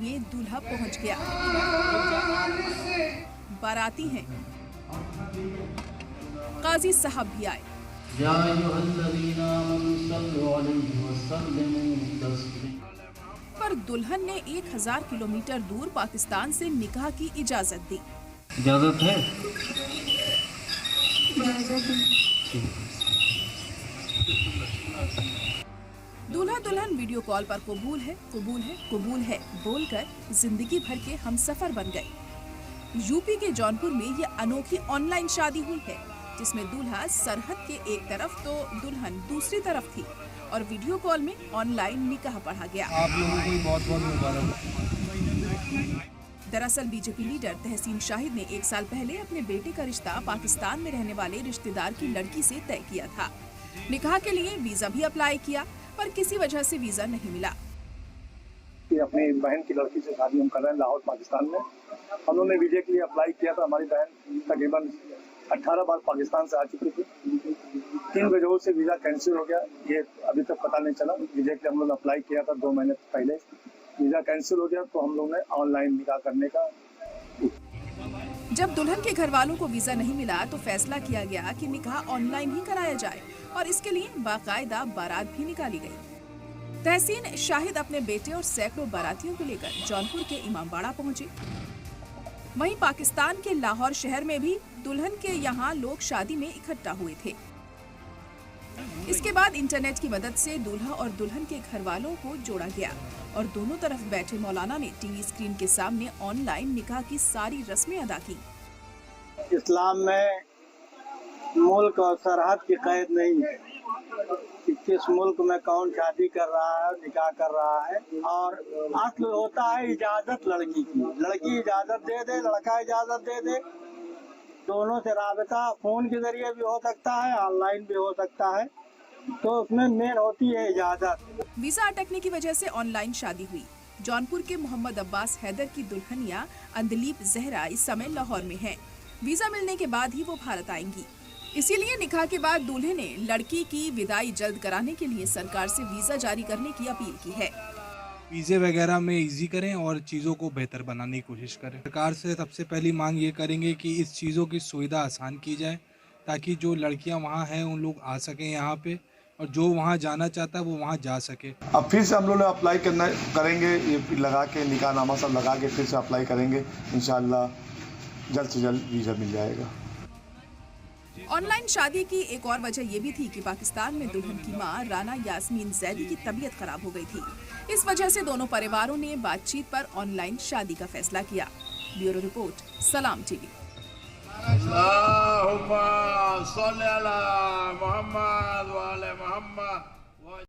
लिए दूल्हा पहुंच गया। बाराती हैं, काजी साहब भी आए। पर दुल्हन ने 1000 किलोमीटर दूर पाकिस्तान से निकाह की इजाजत दी। इजाजत है? दूल्हा दुल्हन वीडियो कॉल पर कबूल है, कबूल है, कबूल है बोलकर जिंदगी भर के हमसफर बन गए। यूपी के जौनपुर में ये अनोखी ऑनलाइन शादी हुई है, जिसमें दूल्हा सरहद के एक तरफ तो दुल्हन दूसरी तरफ थी और वीडियो कॉल में ऑनलाइन निकाह पढ़ा गया। आप लोगों को बहुत बहुत मुबारक। दरअसल बीजेपी लीडर तहसीन शाहिद ने 1 साल पहले अपने बेटे का रिश्ता पाकिस्तान में रहने वाले रिश्तेदार की लड़की से तय किया था। निकाह के लिए वीजा भी अप्लाई किया, पर किसी वजह से वीजा नहीं मिला। अपनी बहन की लड़की से शादी हम कर रहे हैं लाहौर पाकिस्तान में। हम लोगों ने वीजा के लिए अप्लाई किया था। हमारी बहन तकरीबन 18 बार पाकिस्तान से आ चुकी थी। 3 वजहों से वीजा कैंसिल हो गया, ये अभी तक पता नहीं चला। वीजा के लिए हम लोग अप्लाई किया था 2 महीने पहले, वीजा कैंसिल हो गया तो हम लोग ने ऑनलाइन निकाह करने का। जब दुल्हन के घर वालों को वीजा नहीं मिला तो फैसला किया गया कि निकाह ऑनलाइन ही कराया जाए और इसके लिए बाकायदा बारात भी निकाली गई। तहसीन शाहिद अपने बेटे और सैकड़ों बारातियों को लेकर जौनपुर के इमामबाड़ा पहुंचे। वहीं पाकिस्तान के लाहौर शहर में भी दुल्हन के यहाँ लोग शादी में इकट्ठा हुए थे। इसके बाद इंटरनेट की मदद से दूल्हा और दुल्हन के घर वालों को जोड़ा गया और दोनों तरफ बैठे मौलाना ने टीवी स्क्रीन के सामने ऑनलाइन निकाह की सारी रस्में अदा की। इस्लाम में मुल्क और सरहद की कैद नहीं है कि किस मुल्क में कौन शादी कर रहा है, निकाह कर रहा है। और असल होता है इजाजत लड़की की। लड़की इजाजत दे दे, लड़का इजाजत दे दे। दोनों से राबता फोन के जरिए भी हो सकता है, ऑनलाइन भी हो सकता है, तो उसमें मेन होती है इजाजत। वीजा अटकने की वजह से ऑनलाइन शादी हुई। जौनपुर के मोहम्मद अब्बास हैदर की दुल्हनिया अंदलीप जहरा इस समय लाहौर में है। वीजा मिलने के बाद ही वो भारत आएंगी। इसीलिए निकाह के बाद दूल्हे ने लड़की की विदाई जल्द कराने के लिए सरकार से वीजा जारी करने की अपील की है। वीज़े वगैरह में इजी करें और चीज़ों को बेहतर बनाने की कोशिश करें। सरकार से सबसे पहली मांग ये करेंगे कि इस चीज़ों की सुविधा आसान की जाए, ताकि जो लड़कियां वहाँ हैं उन लोग आ सकें यहाँ पे, और जो वहाँ जाना चाहता है वो वहाँ जा सके। अब फिर से हम लोग अप्लाई करेंगे, ये लगा के निकाहनामा सब लगा के फिर से अप्लाई करेंगे। इंशाल्लाह जल्द से जल्द वीज़ा मिल जाएगा। ऑनलाइन शादी की एक और वजह ये भी थी कि पाकिस्तान में दुल्हन की मां राना यास्मीन जैदी की तबीयत खराब हो गई थी। इस वजह से दोनों परिवारों ने बातचीत पर ऑनलाइन शादी का फैसला किया। ब्यूरो रिपोर्ट, सलाम टीवी। अल्लाहुम्मा सल्ली अला मुहम्मद व आले मुहम्मद।